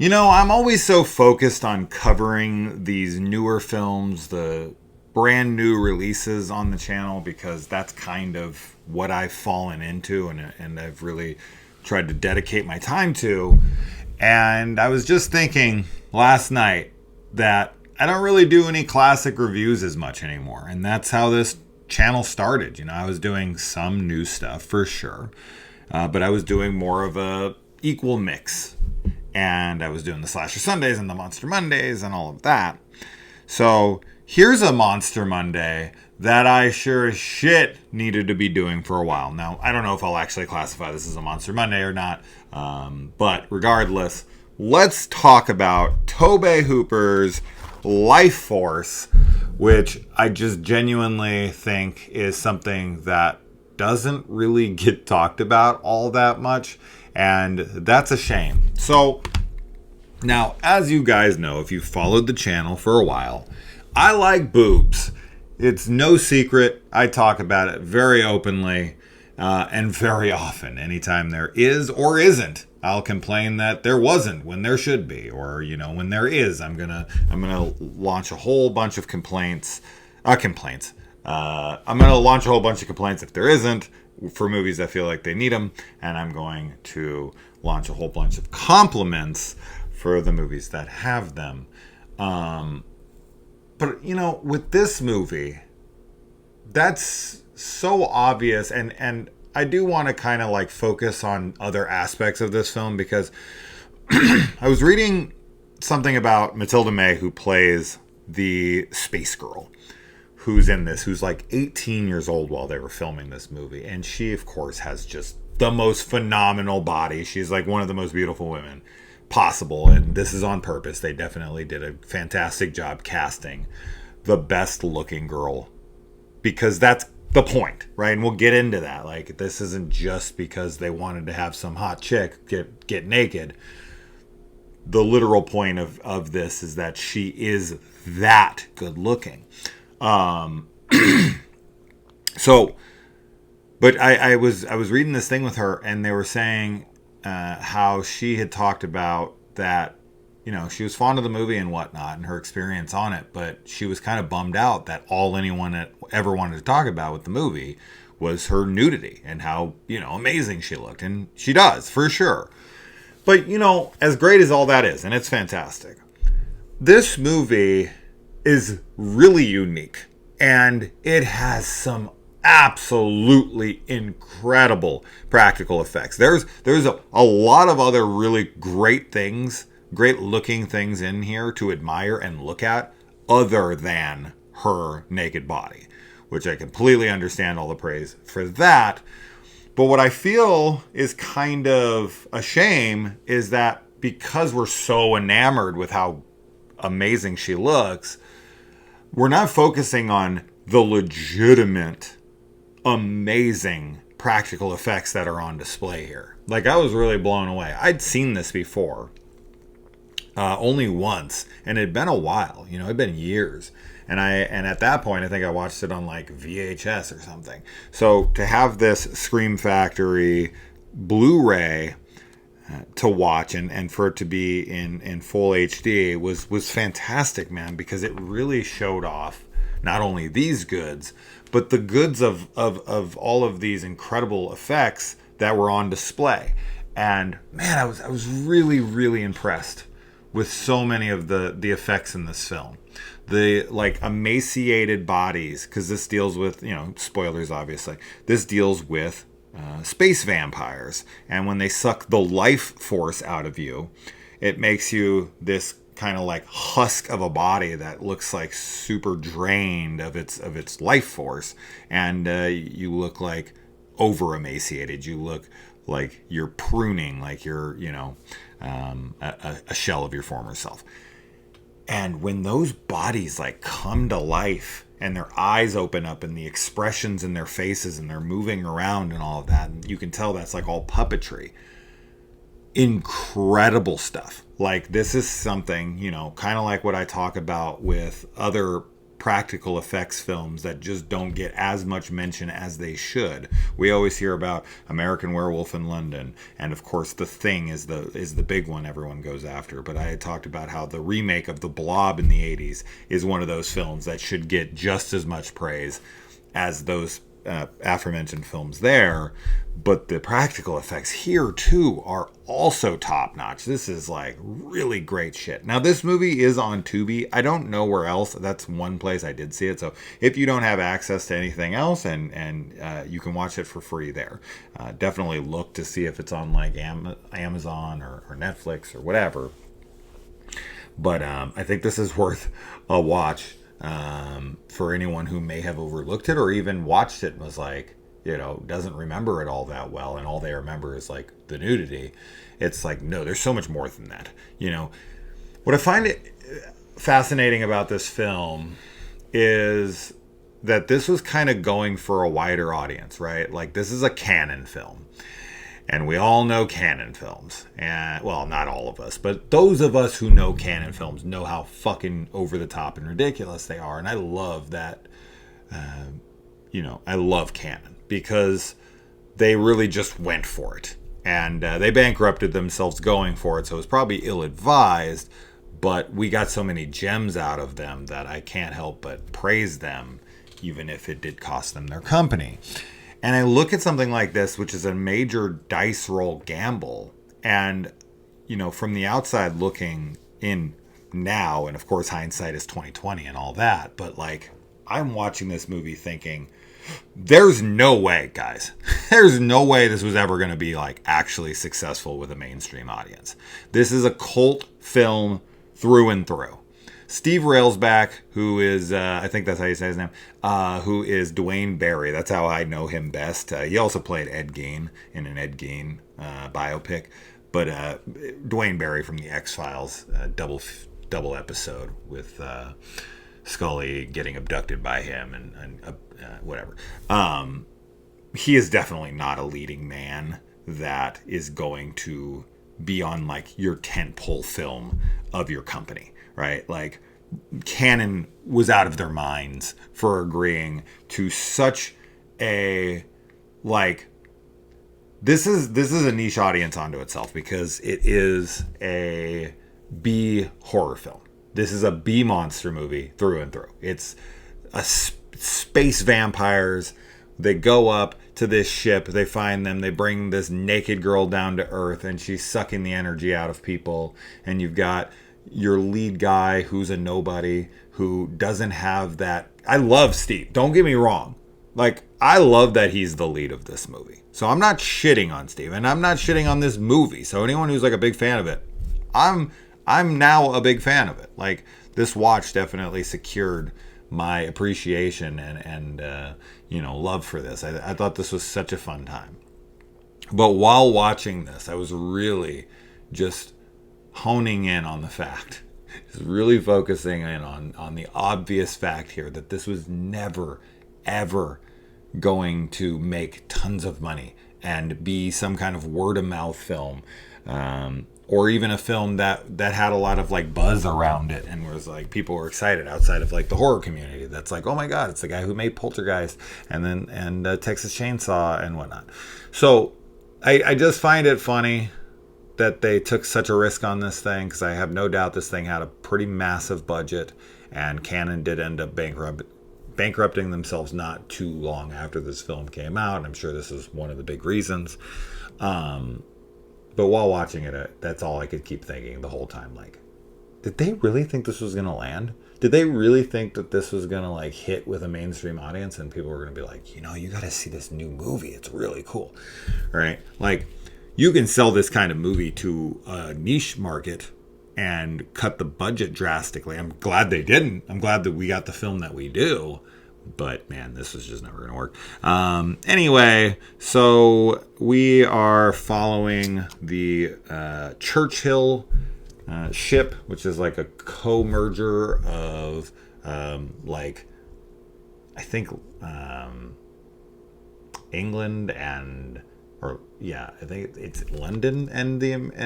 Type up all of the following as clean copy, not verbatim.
I'm always so focused on covering these newer films, the brand new releases on the channel, because that's kind of what I've fallen into and I've really tried to dedicate my time to. And I was just thinking last night that I don't really do any classic reviews as much anymore. And that's how this channel started. I was doing some new stuff for sure, but I was doing more of a equal mix. And I was doing the Slasher Sundays and the Monster Mondays and all of that. So here's a Monster Monday that I sure as shit needed to be doing for a while. Now, I don't know if I'll actually classify this as a Monster Monday or not. But regardless, let's talk about Tobe Hooper's Lifeforce, which I just genuinely think is something that doesn't really get talked about all that much. And that's a shame. So now, as you guys know, if you've followed the channel for a while, I like boobs. It's no secret. I talk about it very openly and very often. Anytime there is or isn't, I'll complain that there wasn't when there should be, or when there is, I'm gonna launch a whole bunch of complaints. I'm gonna launch a whole bunch of complaints if there isn't, for movies that feel like they need them, and I'm going to launch a whole bunch of compliments for the movies that have them. But with this movie, that's so obvious, and I do want to kind of like focus on other aspects of this film, because I was reading something about Matilda May, who plays the space girl, who's in this, who's like 18 years old while they were filming this movie. And she, of course, has just the most phenomenal body. She's like one of the most beautiful women possible. And this is on purpose. They definitely did a fantastic job casting the best looking girl, because that's the point, right? And we'll get into that. Like, this isn't just because they wanted to have some hot chick get naked. The literal point of this is that she is that good looking. So, but I was reading this thing with her, and they were saying how she had talked about that, she was fond of the movie and whatnot and her experience on it, but she was kind of bummed out that all anyone ever wanted to talk about with the movie was her nudity and how, amazing she looked. And she does, for sure. But, as great as all that is, and it's fantastic, this movie is really unique, and it has some absolutely incredible practical effects. There's a lot of other really great looking things in here to admire and look at, other than her naked body, which I completely understand all the praise for that. But what I feel is kind of a shame is that because we're so enamored with how amazing she looks, we're not focusing on the legitimate, amazing practical effects that are on display here. Like, I was really blown away. I'd seen this before, only once, and it had been a while. It'd been years. And at that point, I think I watched it on like VHS or something. So to have this Scream Factory Blu-ray to watch and for it to be in full HD was fantastic, man, because it really showed off not only these goods, but the goods of all of these incredible effects that were on display. And man, I was really, really impressed with so many of the effects in this film. The like emaciated bodies, because this deals with, spoilers obviously, this deals with space vampires, and when they suck the life force out of you, it makes you this kind of like husk of a body that looks like super drained of its life force, and you look like over emaciated. You look like you're pruning, like you're a shell of your former self. And when those bodies like come to life and their eyes open up and the expressions in their faces and they're moving around and all of that, and you can tell that's like all puppetry. Incredible stuff. Like, this is something, kind of like what I talk about with other practical effects films that just don't get as much mention as they should. We always hear about American Werewolf in London, and of course The Thing is the big one everyone goes after. But I had talked about how the remake of The Blob in the 80s is one of those films that should get just as much praise as those aforementioned films there. But the practical effects here too are also top notch. This is like really great shit. Now this movie is on Tubi. I don't know where else. That's one place I did see it. So if you don't have access to anything else, and you can watch it for free there, definitely look to see if it's on like Amazon or Netflix or whatever. But I think this is worth a watch for anyone who may have overlooked it or even watched it and was like, doesn't remember it all that well, and all they remember is like the nudity. It's like, no, there's so much more than that. What I find it fascinating about this film is that this was kind of going for a wider audience, right? Like, this is a canon film. And we all know canon films. And, well, not all of us, but those of us who know canon films know how fucking over the top and ridiculous they are. And I love that, I love canon because they really just went for it. And they bankrupted themselves going for it, so it was probably ill-advised, but we got so many gems out of them that I can't help but praise them, even if it did cost them their company. And I look at something like this, which is a major dice roll gamble, and, from the outside looking in now, and of course hindsight is 2020 and all that, but like, I'm watching this movie thinking, there's no way, guys. There's no way this was ever going to be like actually successful with a mainstream audience. This is a cult film through and through. Steve Railsback, who is, I think that's how you say his name, who is Dwayne Barry. That's how I know him best. He also played Ed Gein in an Ed Gein biopic. But Dwayne Barry from the X-Files double episode with Scully getting abducted by him and whatever. He is definitely not a leading man that is going to be on like your tentpole film of your company, right? Like, Canon was out of their minds for agreeing to such a, like, this is a niche audience unto itself because it is a B horror film. This is a B monster movie through and through. It's a space vampires. They go up to this ship. They find them. They bring this naked girl down to Earth, and she's sucking the energy out of people. And you've got your lead guy who's a nobody who doesn't have that. I love Steve. Don't get me wrong. Like, I love that he's the lead of this movie. So I'm not shitting on Steve, and I'm not shitting on this movie. So anyone who's like a big fan of it, I'm now a big fan of it. Like, this watch definitely secured my appreciation and love for this. I thought this was such a fun time. But while watching this, I was really just honing in on the fact, just really focusing in on the obvious fact here that this was never, ever going to make tons of money and be some kind of word-of-mouth film. Or even a film that had a lot of like buzz around it and was like, people were excited outside of like the horror community. That's like, oh my God, it's the guy who made Poltergeist and Texas Chainsaw and whatnot. So I just find it funny that they took such a risk on this thing, because I have no doubt this thing had a pretty massive budget, and Canon did end up bankrupting themselves not too long after this film came out. And I'm sure this is one of the big reasons. But while watching it, that's all I could keep thinking the whole time. Like, did they really think this was going to land? Did they really think that this was going to like hit with a mainstream audience and people were going to be like, you got to see this new movie. It's really cool. Right? Like, you can sell this kind of movie to a niche market and cut the budget drastically. I'm glad they didn't. I'm glad that we got the film that we do. But, man, this was just never going to work. Anyway, so we are following the Churchill ship, which is like a co-merger of, I think, England and... I think it's London and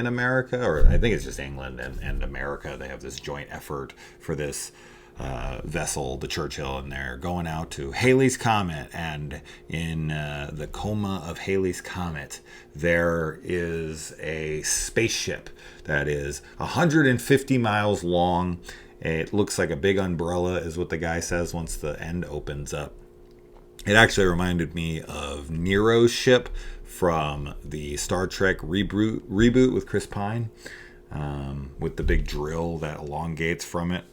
America, or I think it's just England and America. They have this joint effort for this vessel, the Churchill, and they're going out to Halley's Comet. And in the coma of Halley's Comet, there is a spaceship that is 150 miles long. It looks like a big umbrella, is what the guy says once the end opens up. It actually reminded me of Nero's ship from the Star Trek reboot with Chris Pine, with the big drill that elongates from it.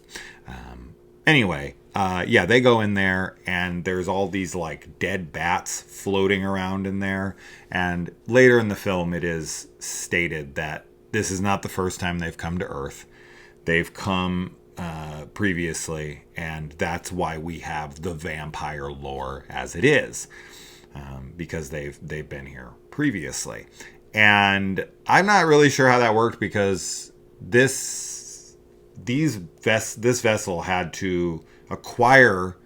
Anyway, they go in there, and there's all these like dead bats floating around in there. And later in the film, it is stated that this is not the first time they've come to Earth. They've come previously, and that's why we have the vampire lore as it is, because they've been here previously. And I'm not really sure how that worked, because this vessel had to acquire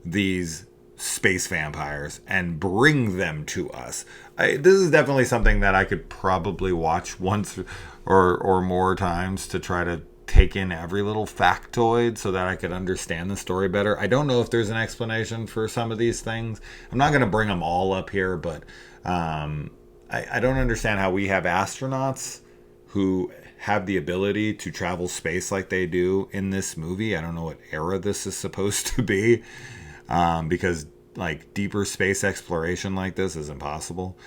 these space vampires and bring them to us. This is definitely something that I could probably watch once or more times to try to take in every little factoid so that I could understand the story better. I don't know if there's an explanation for some of these things. I'm not going to bring them all up here, but I don't understand how we have astronauts who have the ability to travel space like they do in this movie. I don't know what era this is supposed to be, because like deeper space exploration like this is impossible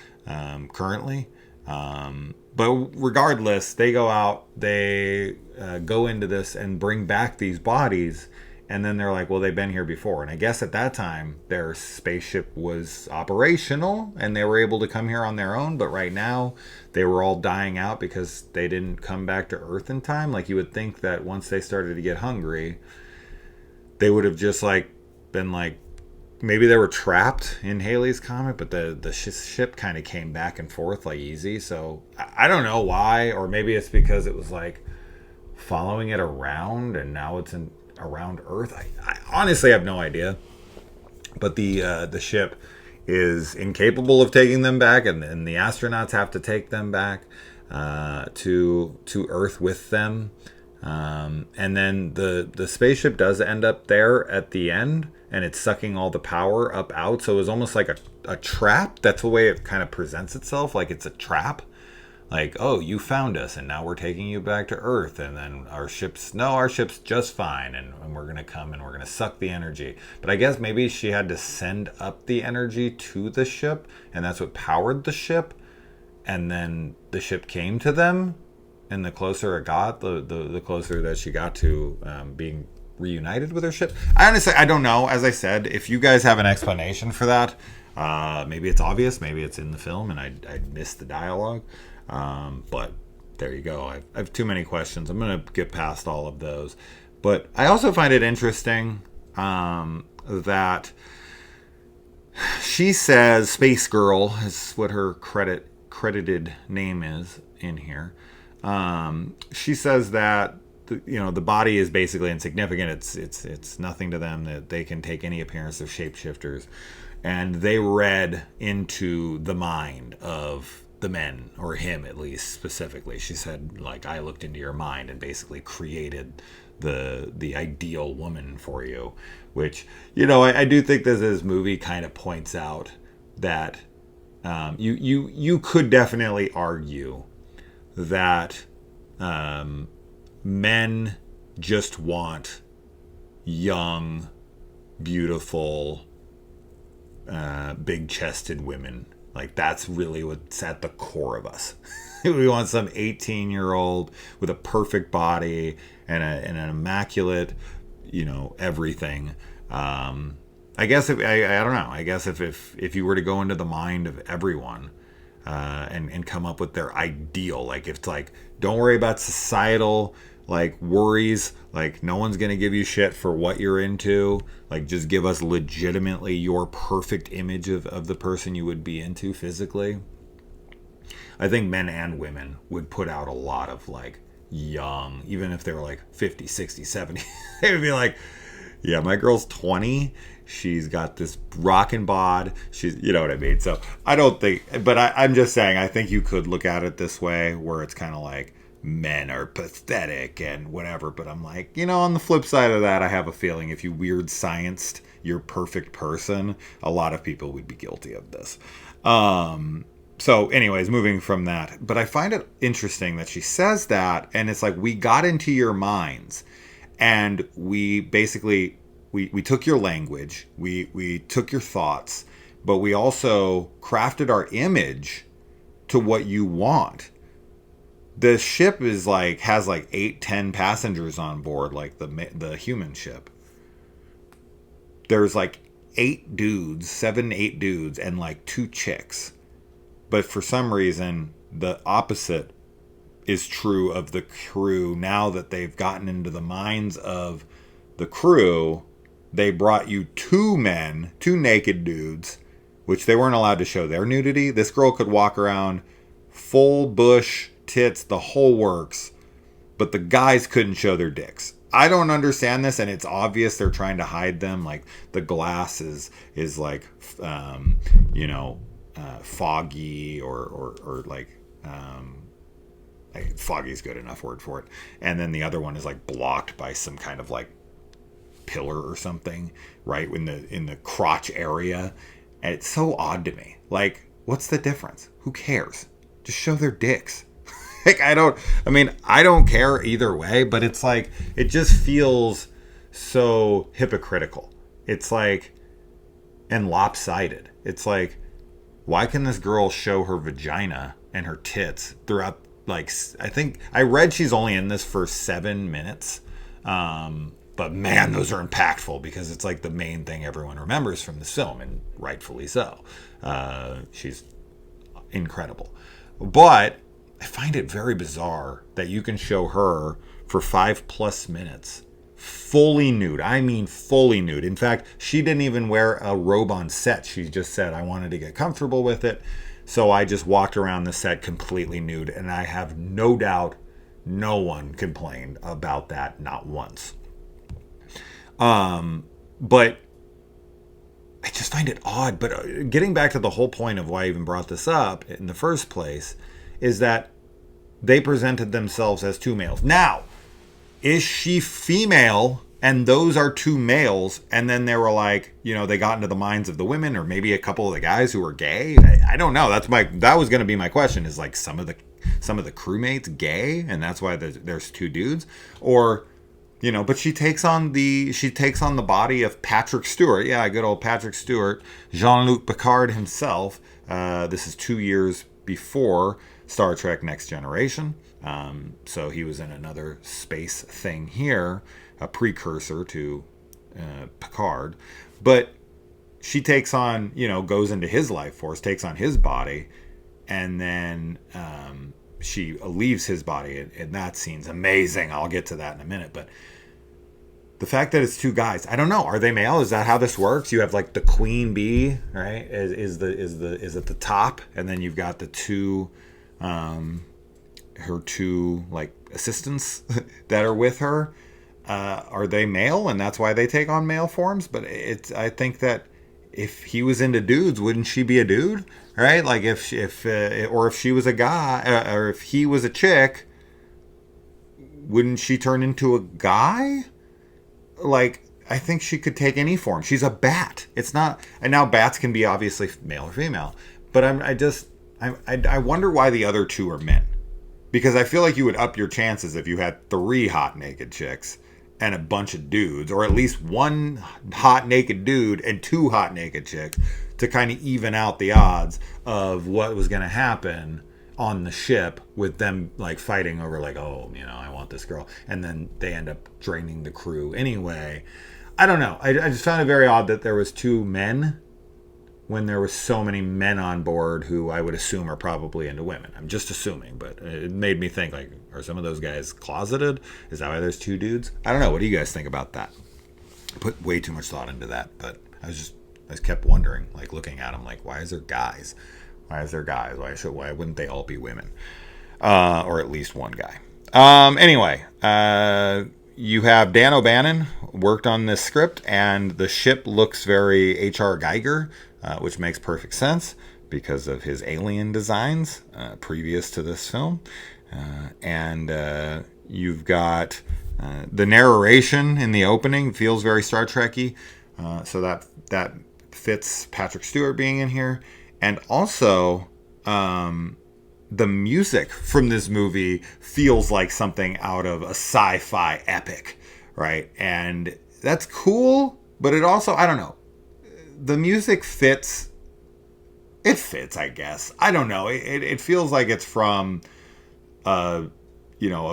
currently. But regardless, they go out, they go into this and bring back these bodies. And then they're like, well, they've been here before. And I guess at that time, their spaceship was operational and they were able to come here on their own. But right now, they were all dying out because they didn't come back to Earth in time. Like, you would think that once they started to get hungry, they would have just been maybe they were trapped in Halley's Comet, but the ship kind of came back and forth like easy. So I don't know why, or maybe it's because it was like following it around and now it's around Earth. I honestly have no idea. But the ship is incapable of taking them back, and the astronauts have to take them back to Earth with them. And then the spaceship does end up there at the end, and it's sucking all the power up out. So it was almost like a trap. That's the way it kind of presents itself, like it's a trap. Like, oh, you found us, and now we're taking you back to Earth. And then our ship's just fine, and we're going to come and we're going to suck the energy. But I guess maybe she had to send up the energy to the ship, and that's what powered the ship. And then the ship came to them, and the closer it got, the closer that she got to being reunited with her ship. I don't know. As I said, if you guys have an explanation for that, maybe it's obvious, maybe it's in the film, and I missed the dialogue. But there you go. I have too many questions. I'm going to get past all of those. But I also find it interesting that she says Space Girl is what her credited name is in here. She says that the body is basically insignificant. It's nothing to them, that they can take any appearance of shapeshifters, and they read into the mind of the men, or him at least specifically. She said, like, I looked into your mind and basically created the ideal woman for you, which, I do think that this movie kind of points out that you could definitely argue that men just want young, beautiful, big-chested women. Like, that's really what's at the core of us. We want some 18-year-old with a perfect body and an immaculate, everything. I guess I don't know. I guess if you were to go into the mind of everyone and come up with their ideal, like, if it's like, don't worry about societal worries, like, no one's gonna give you shit for what you're into, like, just give us legitimately your perfect image of the person you would be into physically. I think men and women would put out a lot of young, even if they were 50, 60, 70, they would be like, yeah, my girl's 20, she's got this rockin' bod, she's, you know what I mean? So I don't think, but I'm just saying, I think you could look at it this way, where it's kind of like, men are pathetic and whatever. But I'm like, on the flip side of that, I have a feeling if you weird scienced your perfect person, a lot of people would be guilty of this. So anyways, moving from that, but I find it interesting that she says that, and it's like, we got into your minds, and we basically, we took your language, we took your thoughts, but we also crafted our image to what you want. The ship is like, has like 8-10 passengers on board, like the human ship. There's like 8 dudes, 7-8 dudes, and like 2 chicks. But for some reason, the opposite is true of the crew. Now that they've gotten into the minds of the crew, they brought you 2 men, 2 naked dudes, which they weren't allowed to show their nudity. This girl could walk around full bush, tits, the whole works, but the guys couldn't show their dicks. I don't understand this, and it's obvious they're trying to hide them. Like, the glass is like, foggy or like, foggy is good enough word for it. And then the other one is like blocked by some kind of like pillar or something, right? In the crotch area. And it's so odd to me. Like, what's the difference? Who cares? Just show their dicks. Like, I don't care either way, but it's like, it just feels so hypocritical. It's like, and lopsided. It's like, why can this girl show her vagina and her tits throughout, like, I think, I read she's only in this for 7 minutes. But man, those are impactful because it's like the main thing everyone remembers from this film, and rightfully so. She's incredible. But I find it very bizarre that you can show her for 5+ minutes fully nude. I mean fully nude. In fact, she didn't even wear a robe on set. She just said, I wanted to get comfortable with it. So I just walked around the set completely nude. And I have no doubt no one complained about that, not once. But I just find it odd. But getting back to the whole point of why I even brought this up in the first place is that they presented themselves as 2 males. Now, is she female and those are 2 males, and then they were like, they got into the minds of the women, or maybe a couple of the guys who were gay? I don't know. That was going to be my question, is like some of the crewmates gay, and that's why there's 2 dudes? Or, but she takes on the body of Patrick Stewart. Yeah, good old Patrick Stewart, Jean-Luc Picard himself. This is 2 years before Star Trek Next Generation. So he was in another space thing here, a precursor to Picard. But she takes on, goes into his life force, takes on his body, and then she leaves his body. And that scene's amazing. I'll get to that in a minute. But the fact that it's 2 guys, I don't know. Are they male? Is that how this works? You have like the queen bee, right? Is at the top, and then you've got the 2, her 2 like assistants that are with her. Are they male, and that's why they take on male forms? But I think that if he was into dudes, wouldn't she be a dude, right? Like if she was a guy, or if he was a chick, wouldn't she turn into a guy? Like, I think she could take any form. She's a bat. It's not, and now bats can be obviously male or female. But I wonder why the other 2 are men. Because I feel like you would up your chances if you had 3 hot naked chicks and a bunch of dudes, or at least 1 hot naked dude and 2 hot naked chicks, to kind of even out the odds of what was going to happen on the ship with them like fighting over like, oh, I want this girl. And then they end up draining the crew anyway. I don't know. I just found it very odd that there was 2 men when there was so many men on board who I would assume are probably into women. I'm just assuming, but it made me think, like, are some of those guys closeted? Is that why there's 2 dudes? I don't know. What do you guys think about that? I put way too much thought into that, but I just kept wondering, like, looking at them, like, why is there guys? Why is there guys? Why wouldn't they all be women? Or at least 1 guy. Anyway, you have Dan O'Bannon worked on this script, and the ship looks very H.R. Geiger, which makes perfect sense because of his alien designs previous to this film. And you've got the narration in the opening feels very Star Trek-y. So that fits Patrick Stewart being in here. And also, the music from this movie feels like something out of a sci-fi epic, right? And that's cool, but it also, I don't know. The music fits. It fits, I guess. I don't know. It feels like it's from, a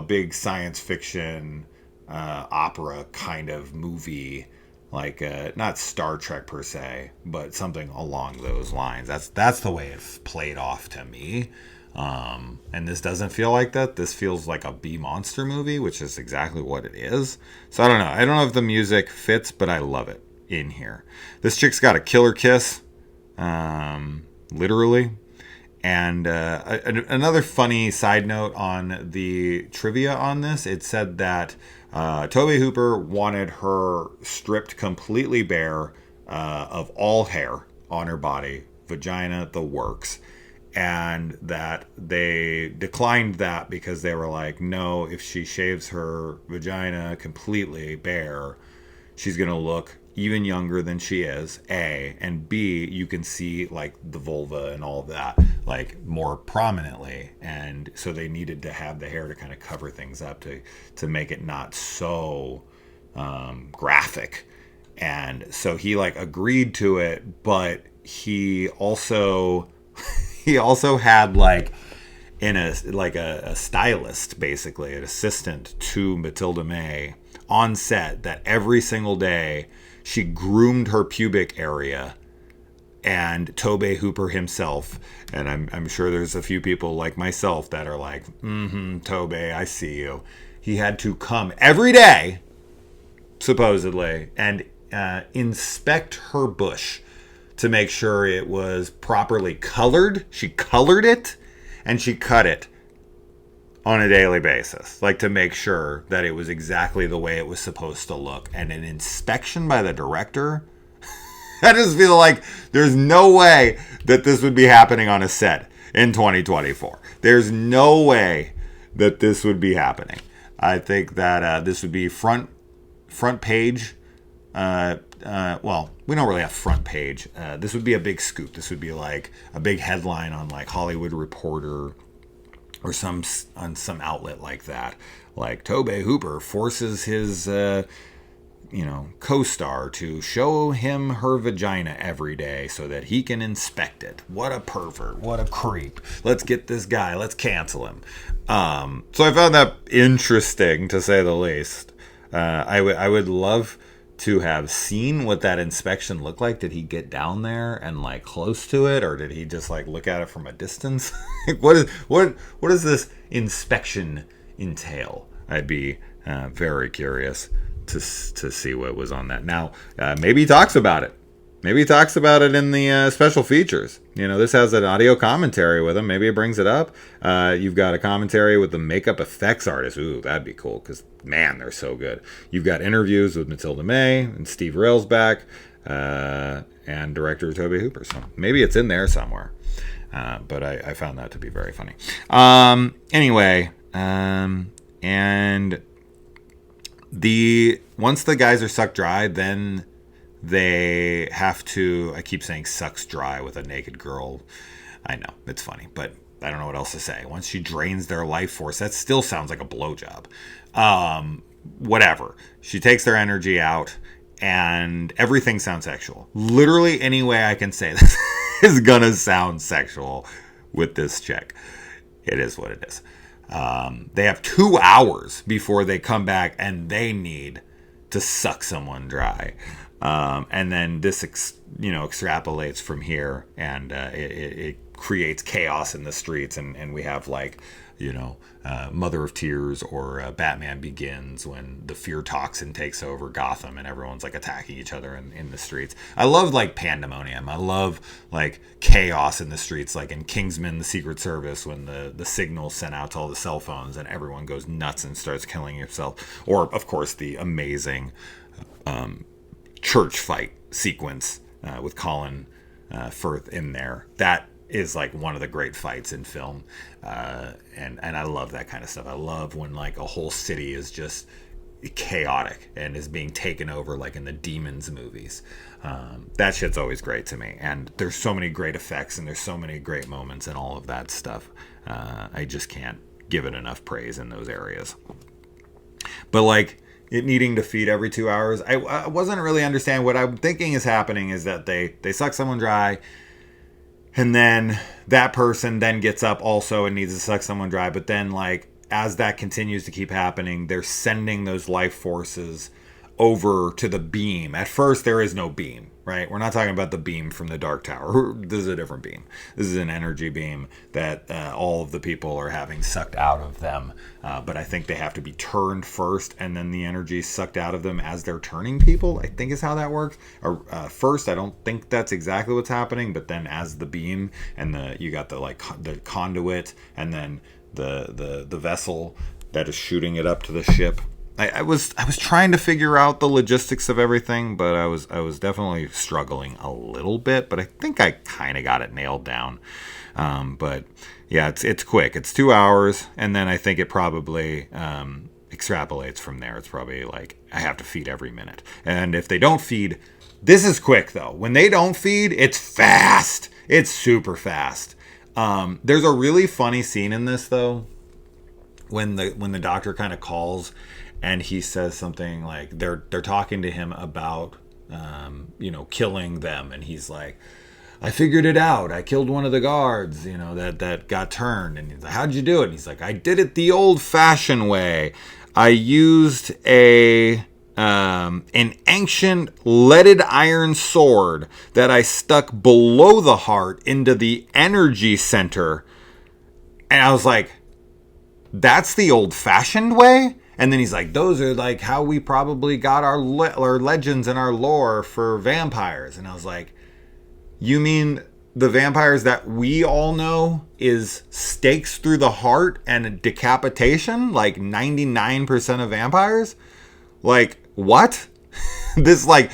big science fiction opera kind of movie, like not Star Trek per se, but something along those lines. That's the way it played off to me. And this doesn't feel like that. This feels like a B monster movie, which is exactly what it is. So I don't know. I don't know if the music fits, but I love it in here. This chick's got a killer kiss, literally. And another funny side note on the trivia on this, it said that Tobe Hooper wanted her stripped completely bare of all hair on her body, vagina, the works. And that they declined that because they were like, no, if she shaves her vagina completely bare, she's going to look even younger than she is, A. And B, you can see like the vulva and all of that like more prominently. And so they needed to have the hair to kind of cover things up to make it not so graphic. And so he like agreed to it, but he also had like a stylist, basically an assistant to Matilda May on set, that every single day she groomed her pubic area. And Tobe Hooper himself, and I'm sure there's a few people like myself that are like, Tobe, I see you. He had to come every day, supposedly, and inspect her bush to make sure it was properly colored. She colored it, and she cut it on a daily basis, like to make sure that it was exactly the way it was supposed to look. And an inspection by the director, I just feel like there's no way that this would be happening on a set in 2024. There's no way that this would be happening. I think that this would be front page. Well, we don't really have front page. This would be a big scoop. This would be like a big headline on like Hollywood Reporter or some outlet like that. Like Tobe Hooper forces his co-star to show him her vagina every day so that he can inspect it. What a pervert. What a creep. Let's get this guy. Let's cancel him. So I found that interesting, to say the least. I would love to have seen what that inspection looked like. Did he get down there and like close to it, or did he just like look at it from a distance? what does this inspection entail? I'd be very curious to see what was on that. Now, maybe he talks about it. Maybe he talks about it in the special features. This has an audio commentary with him. Maybe it brings it up. You've got a commentary with the makeup effects artist. Ooh, that'd be cool, because, man, they're so good. You've got interviews with Matilda May and Steve Railsback and director Tobe Hooper. So maybe it's in there somewhere. But I found that to be very funny. Anyway, and once the guys are sucked dry, then they have to, I keep saying sucks dry with a naked girl. I know, it's funny, but I don't know what else to say. Once she drains their life force, that still sounds like a blowjob. Whatever. She takes their energy out, and everything sounds sexual. Literally any way I can say this is gonna sound sexual with this chick. It is what it is. They have 2 hours before they come back, and they need to suck someone dry. And then this, extrapolates from here, and it creates chaos in the streets, and we have like, Mother of Tears or Batman Begins, when the fear toxin takes over Gotham and everyone's like attacking each other in the streets. I love like pandemonium. I love like chaos in the streets, like in Kingsman: The Secret Service, when the signal's sent out to all the cell phones and everyone goes nuts and starts killing itself. Or, of course, the amazing church fight sequence with Colin Firth in there. That is like one of the great fights in film. And I love that kind of stuff. I love when like a whole city is just chaotic and is being taken over, like in the Demons movies. That shit's always great to me. And there's so many great effects and there's so many great moments and all of that stuff. I just can't give it enough praise in those areas. But like it needing to feed every 2 hours, I wasn't really understanding. What I'm thinking is happening is that they suck someone dry, and then that person then gets up also and needs to suck someone dry. But then like as that continues to keep happening, they're sending those life forces over to the beam. At first, there is no beam, right? We're not talking about the beam from the Dark Tower. This is a different beam. This is an energy beam that all of the people are having sucked out of them. But I think they have to be turned first, and then the energy is sucked out of them as they're turning people, I think is how that works. Or, first, I don't think that's exactly what's happening, but then as the beam and you got the like the conduit and then the vessel that is shooting it up to the ship. I was trying to figure out the logistics of everything, but I was definitely struggling a little bit. But I think I kind of got it nailed down. But yeah, it's quick. It's 2 hours, and then I think it probably extrapolates from there. It's probably like I have to feed every minute, and if they don't feed, this is quick though. When they don't feed, it's fast. It's super fast. There's a really funny scene in this though, when the doctor kind of calls. And he says something like they're talking to him about, killing them. And he's like, I figured it out. I killed one of the guards, that got turned. And he's like, how'd you do it? And he's like, I did it the old fashioned way. I used an ancient leaded iron sword that I stuck below the heart into the energy center. And I was like, that's the old fashioned way? And then he's like, those are like how we probably got our legends and our lore for vampires. And I was like, you mean the vampires that we all know is stakes through the heart and decapitation? Like 99% of vampires? Like, what? This like,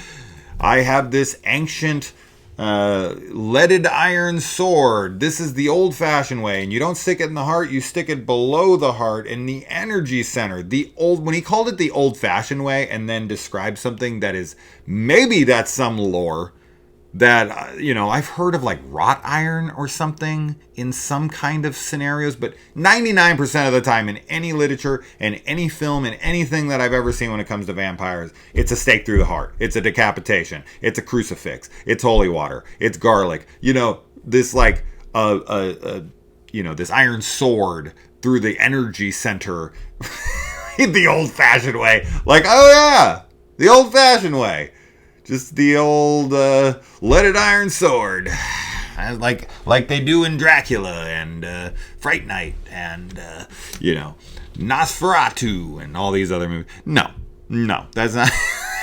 I have this ancient leaded iron sword. This is the old-fashioned way, and you don't stick it in the heart, you stick it below the heart in the energy center. When he called it the old-fashioned way and then described something that is, maybe that's some lore that I've heard of, like wrought iron or something in some kind of scenarios, but 99% of the time in any literature and any film and anything that I've ever seen when it comes to vampires, it's a stake through the heart, it's a decapitation, it's a crucifix, it's holy water, it's garlic, this like this iron sword through the energy center. The old-fashioned way, like, oh yeah, the old-fashioned way. Just the old leaded iron sword, like they do in Dracula and Fright Night and Nosferatu and all these other movies. No, that's not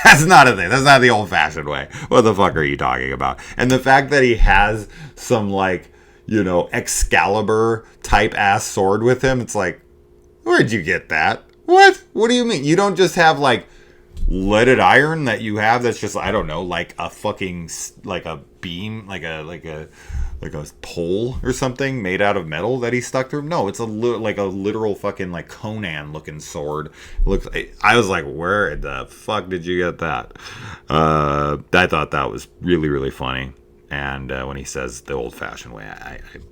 that's not a thing. That's not the old-fashioned way. What the fuck are you talking about? And the fact that he has some like Excalibur type ass sword with him, it's like, where'd you get that? What do you mean? You don't just have like leaded iron that you have that's just, I don't know, like a fucking like a beam, like a pole or something made out of metal that he stuck through. No, it's like a literal fucking like Conan looking sword. I was like, where the fuck did you get that? I thought that was really, really funny. And when he says the old fashioned way,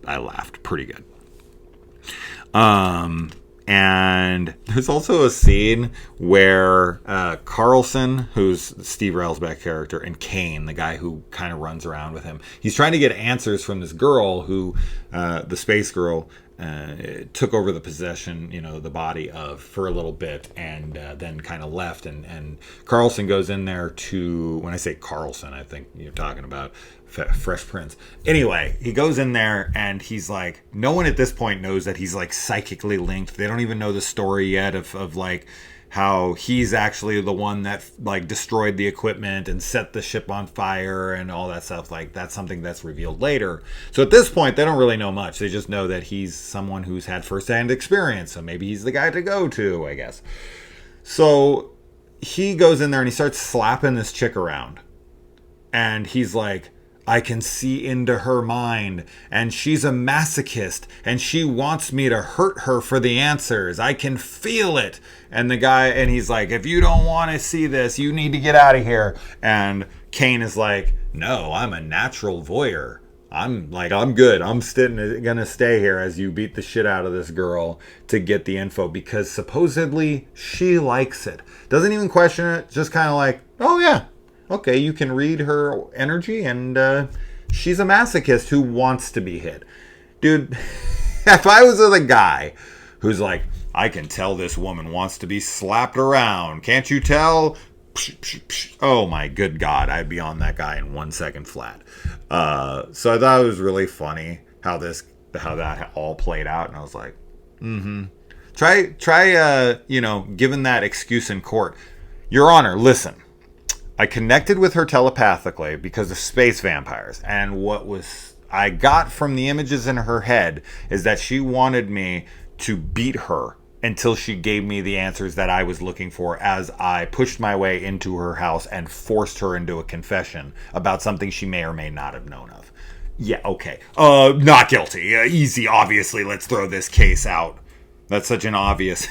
I laughed pretty good. And there's also a scene where Carlson, who's Steve Railsback character, and Kane, the guy who kind of runs around with him, he's trying to get answers from this girl who, the space girl, took over the possession, the body of for a little bit, and then kind of left. And Carlson goes in there to, when I say Carlson, I think you're talking about Fresh Prince. Anyway, he goes in there and he's like, no one at this point knows that he's like psychically linked. They don't even know the story yet of like how he's actually the one that like destroyed the equipment and set the ship on fire and all that stuff. Like that's something that's revealed later. So at this point, they don't really know much. They just know that he's someone who's had firsthand experience. So maybe he's the guy to go to, I guess. So he goes in there and he starts slapping this chick around. And he's like, I can see into her mind, and she's a masochist, and she wants me to hurt her for the answers. I can feel it. And the guy, and he's like, if you don't want to see this, you need to get out of here. And Kane is like, no, I'm a natural voyeur. I'm good. I'm gonna stay here as you beat the shit out of this girl to get the info, because supposedly she likes it. Doesn't even question it. Just kind of like, oh yeah, okay, you can read her energy, and she's a masochist who wants to be hit. Dude, if I was with a guy who's like, I can tell this woman wants to be slapped around, can't you tell? Oh my good God, I'd be on that guy in 1 second flat. So I thought it was really funny how that all played out, and I was like, Try giving that excuse in court. Your Honor, listen. I connected with her telepathically because of space vampires, and what I got from the images in her head is that she wanted me to beat her until she gave me the answers that I was looking for, as I pushed my way into her house and forced her into a confession about something she may or may not have known of. Yeah, okay. Not guilty. Easy, obviously. Let's throw this case out. That's such an obvious...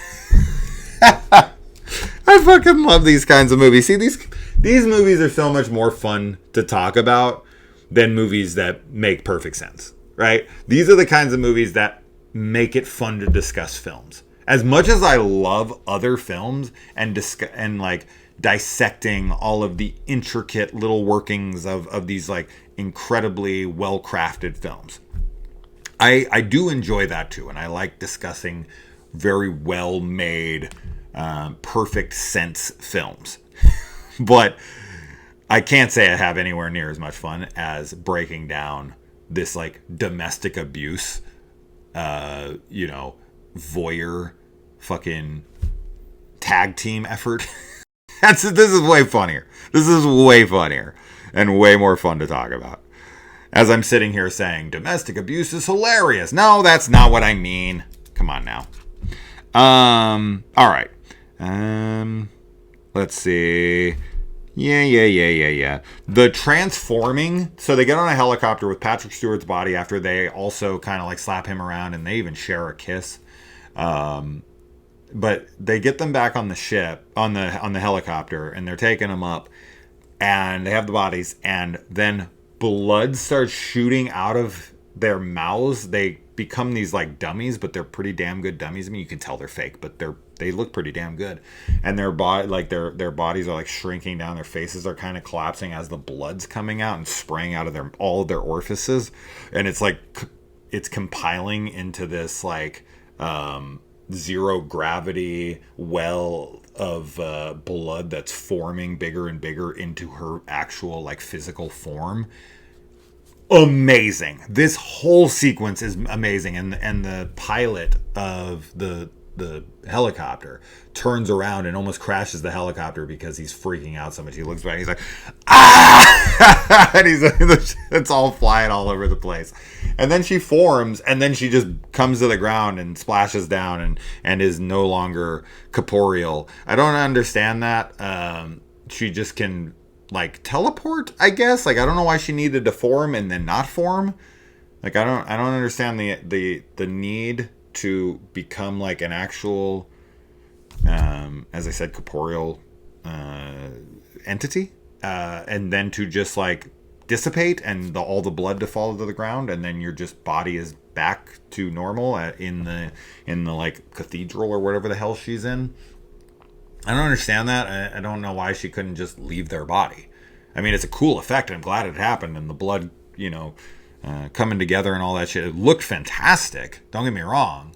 I fucking love these kinds of movies. See, these movies are so much more fun to talk about than movies that make perfect sense, right? These are the kinds of movies that make it fun to discuss films. As much as I love other films and dissecting all of the intricate little workings of these like incredibly well-crafted films, I do enjoy that too, and I like discussing very well-made, perfect sense films. But I can't say I have anywhere near as much fun as breaking down this like domestic abuse, voyeur fucking tag team effort. This is way funnier. This is way funnier and way more fun to talk about. As I'm sitting here saying domestic abuse is hilarious. No, that's not what I mean. Come on now. All right. Let's see. Yeah. The transforming. So they get on a helicopter with Patrick Stewart's body after they also kind of like slap him around, and they even share a kiss. But they get them back on the ship, on the helicopter, and they're taking them up, and they have the bodies, and then blood starts shooting out of their mouths. They become these like dummies, but they're pretty damn good dummies. I mean, you can tell they're fake, but they look pretty damn good. And their bodies are like shrinking down. Their faces are kind of collapsing as the blood's coming out and spraying out of all of their orifices. And it's like it's compiling into this like zero gravity well of blood that's forming bigger and bigger into her actual like physical form. Amazing. This whole sequence is amazing, and the pilot of the helicopter turns around and almost crashes the helicopter because he's freaking out so much. He looks back and he's like, ah! And it's all flying all over the place. And then she forms, and then she just comes to the ground and splashes down and is no longer corporeal. I don't understand that. She just can like teleport, I guess. Like, I don't know why she needed to form and then not form. Like, I don't understand the need to become like an actual, as I said, corporeal entity, and then to just like dissipate and all the blood to fall to the ground, and then your just body is back to normal in the like cathedral or whatever the hell she's in. I don't understand that. I don't know why she couldn't just leave their body. I mean, it's a cool effect, and I'm glad it happened, and the blood, coming together and all that shit. It looked fantastic. Don't get me wrong.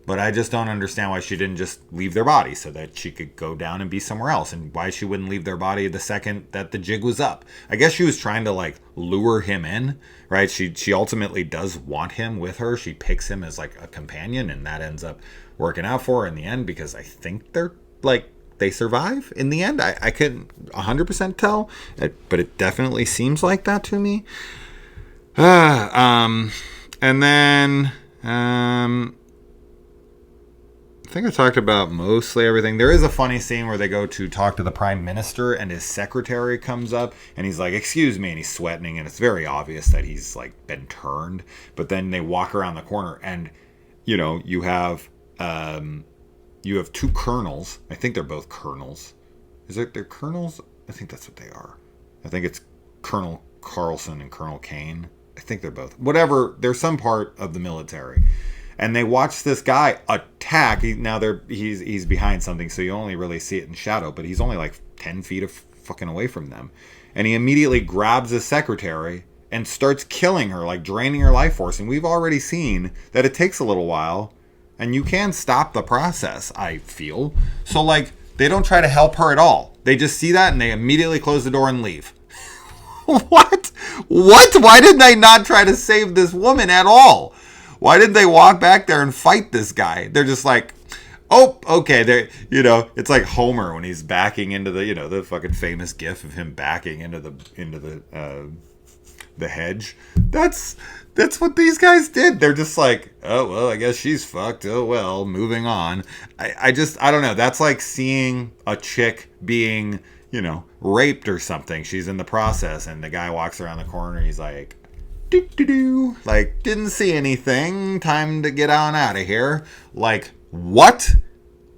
But I just don't understand why she didn't just leave their body so that she could go down and be somewhere else, and why she wouldn't leave their body the second that the jig was up. I guess she was trying to like lure him in, right? She ultimately does want him with her. She picks him as like a companion, and that ends up working out for her in the end, because I think they survive in the end. I couldn't 100% tell, but it definitely seems like that to me. And then think I talked about mostly everything. There is a funny scene where they go to talk to the prime minister and his secretary comes up and he's like, excuse me, and he's sweating and it's very obvious that he's like been turned. But then they walk around the corner and, you know, you have two colonels. I think they're both colonels. Is it they're colonels? I think that's what they are. I think it's Colonel Carlson and Colonel Kane. I think they're both. Whatever, they're some part of the military. And they watch this guy attack. He's behind something, so you only really see it in shadow, but he's only like 10 feet of fucking away from them. And he immediately grabs his secretary and starts killing her, like draining her life force. And we've already seen that it takes a little while, and you can stop the process, I feel. So, like, they don't try to help her at all. They just see that, and they immediately close the door and leave. What? Why did they not try to save this woman at all? Why didn't they walk back there and fight this guy? They're just like, oh, okay. They, you know, it's like Homer when he's backing into the, you know, the fucking famous gif of him backing into the hedge. That's what these guys did. They're just like, oh well, I guess she's fucked. Oh well, moving on. I don't know. That's like seeing a chick being, you know, raped or something. She's in the process, and the guy walks around the corner. And he's like, doo-doo-doo. Like, didn't see anything. Time to get on out of here. Like, what?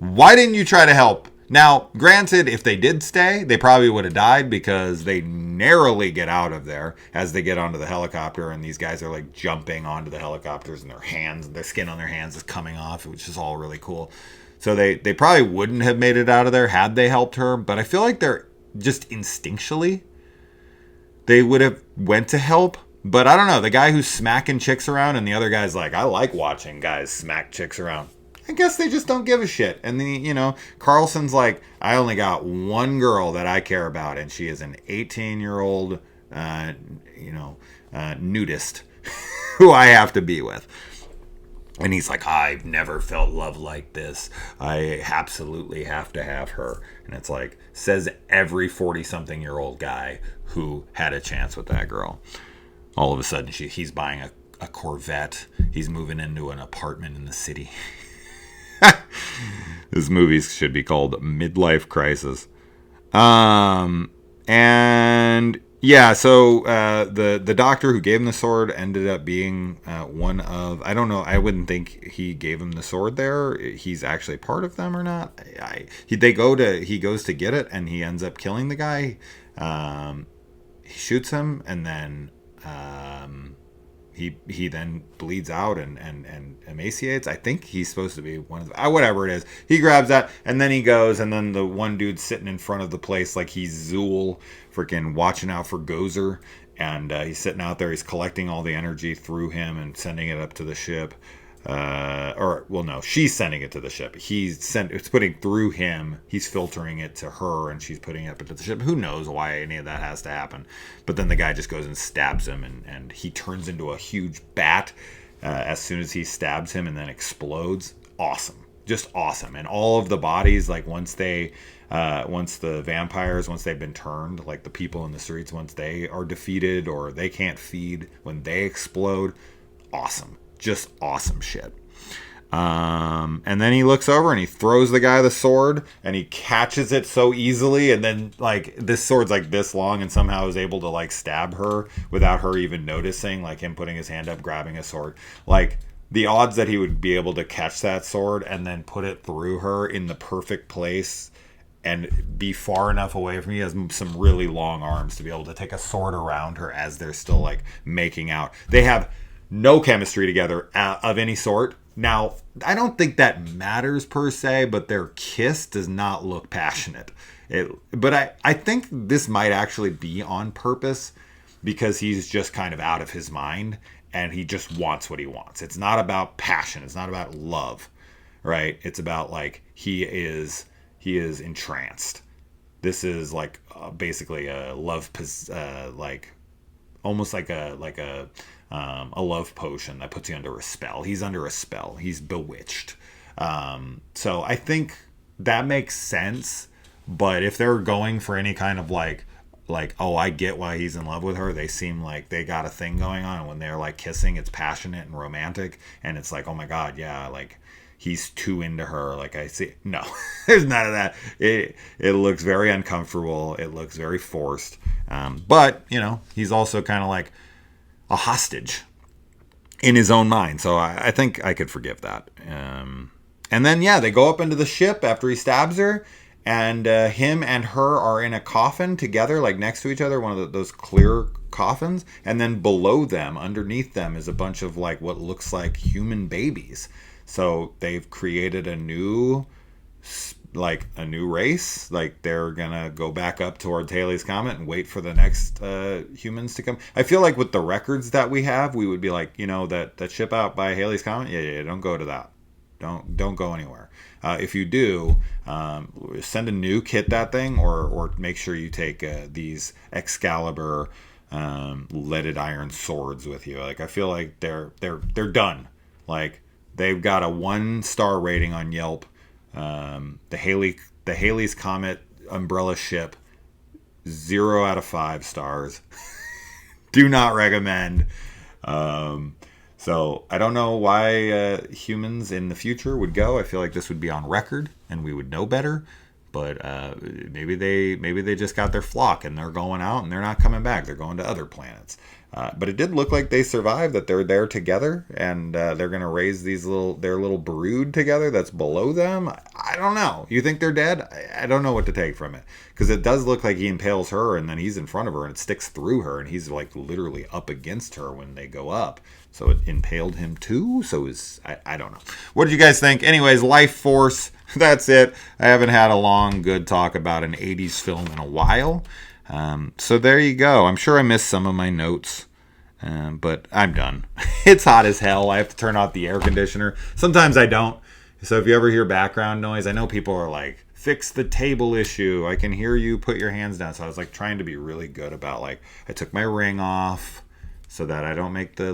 Why didn't you try to help? Now, granted, if they did stay, they probably would have died because they narrowly get out of there as they get onto the helicopter, and these guys are like jumping onto the helicopters, and their skin on their hands is coming off, which is all really cool. So they probably wouldn't have made it out of there had they helped her, but I feel like they're just instinctually, they would have went to help. But I don't know, the guy who's smacking chicks around and the other guy's like, I like watching guys smack chicks around. I guess they just don't give a shit. And Carlson's like, I only got one girl that I care about, and she is an 18-year-old, nudist who I have to be with. And he's like, I've never felt love like this. I absolutely have to have her. And it's like, says every 40-something-year-old guy who had a chance with that girl. All of a sudden, he's buying a Corvette. He's moving into an apartment in the city. This movie should be called Midlife Crisis. And yeah, so the doctor who gave him the sword ended up being one of, I don't know, I wouldn't think he gave him the sword there. He's actually part of them or not. He goes to get it, and he ends up killing the guy. He shoots him, and then he then bleeds out and emaciates. I think he's supposed to be one of the, whatever it is. He grabs that, and then he goes, and then the one dude's sitting in front of the place like he's Zool, freaking watching out for Gozer, and he's sitting out there. He's collecting all the energy through him and sending it up to the ship. She's sending it to the ship. It's putting through him. He's filtering it to her, and she's putting it up into the ship. Who knows why any of that has to happen? But then the guy just goes and stabs him, and he turns into a huge bat as soon as he stabs him, and then explodes. Awesome, just awesome. And all of the bodies, like once the vampires, once they've been turned, like the people in the streets, once they are defeated or they can't feed, when they explode, awesome. Just awesome shit. And then he looks over and he throws the guy the sword, and he catches it so easily, and then like this sword's like this long, and somehow is able to like stab her without her even noticing, like him putting his hand up, grabbing a sword. Like the odds that he would be able to catch that sword and then put it through her in the perfect place and be far enough away from me. He has some really long arms to be able to take a sword around her as they're still like making out. They have no chemistry together of any sort. Now, I don't think that matters per se, but their kiss does not look passionate. But I think this might actually be on purpose, because he's just kind of out of his mind and he just wants what he wants. It's not about passion. It's not about love, right? It's about like he is entranced. This is like basically a love, like almost like a love potion that puts you under a spell. He's under a spell. He's bewitched. So I think that makes sense. But if they're going for any kind of like, oh, I get why he's in love with her. They seem like they got a thing going on. And when they're like kissing, it's passionate and romantic. And it's like, oh my God, yeah, like he's too into her. Like I see, no, there's none of that. It looks very uncomfortable. It looks very forced. But he's also kind of like a hostage in his own mind. So I think I could forgive that. And then they go up into the ship after he stabs her, and him and her are in a coffin together, like next to each other, one of those clear coffins. And then below them, underneath them, is a bunch of like what looks like human babies. So they've created a new race. Like they're gonna go back up towards Halley's Comet and wait for the next humans to come. I feel like with the records that we have, we would be like, that ship out by Halley's Comet. Yeah, don't go to that. Don't go anywhere. If you do, send a nuke, hit that thing, or make sure you take these Excalibur leaded iron swords with you. Like I feel like they're done. Like they've got a 1-star rating on Yelp. The Halley's Comet umbrella ship, 0 out of 5 stars. Do not recommend. So I don't know why humans in the future would go. I feel like this would be on record and we would know better. But maybe they just got their flock and they're going out and they're not coming back. They're going to other planets. But it did look like they survived, that they're there together, and they're going to raise their little brood together that's below them. I don't know. You think they're dead? I don't know what to take from it. Because it does look like he impales her and then he's in front of her and it sticks through her and he's like literally up against her when they go up. So it impaled him too? So I don't know. What did you guys think? Anyways, Lifeforce. That's it. I haven't had a long, good talk about an 80s film in a while. So there you go. I'm sure I missed some of my notes, but I'm done. It's hot as hell. I have to turn off the air conditioner. Sometimes I don't. So if you ever hear background noise, I know people are like, fix the table issue. I can hear you, put your hands down. So I was like trying to be really good about like, I took my ring off so that I don't make the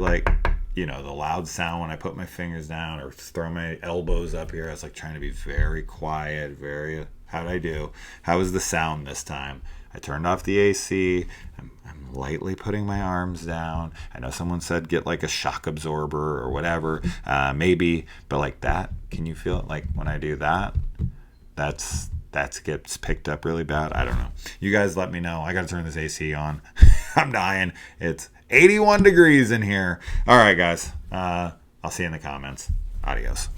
the loud sound when I put my fingers down or throw my elbows up here. I was like trying to be very quiet, how'd I do? How was the sound this time? I turned off the AC. I'm lightly putting my arms down. I know someone said get like a shock absorber or whatever, maybe, but like that, can you feel it? Like when I do that, that gets picked up really bad. I don't know. You guys let me know. I got to turn this AC on. I'm dying. It's 81 degrees in here. All right, guys. I'll see you in the comments. Adios.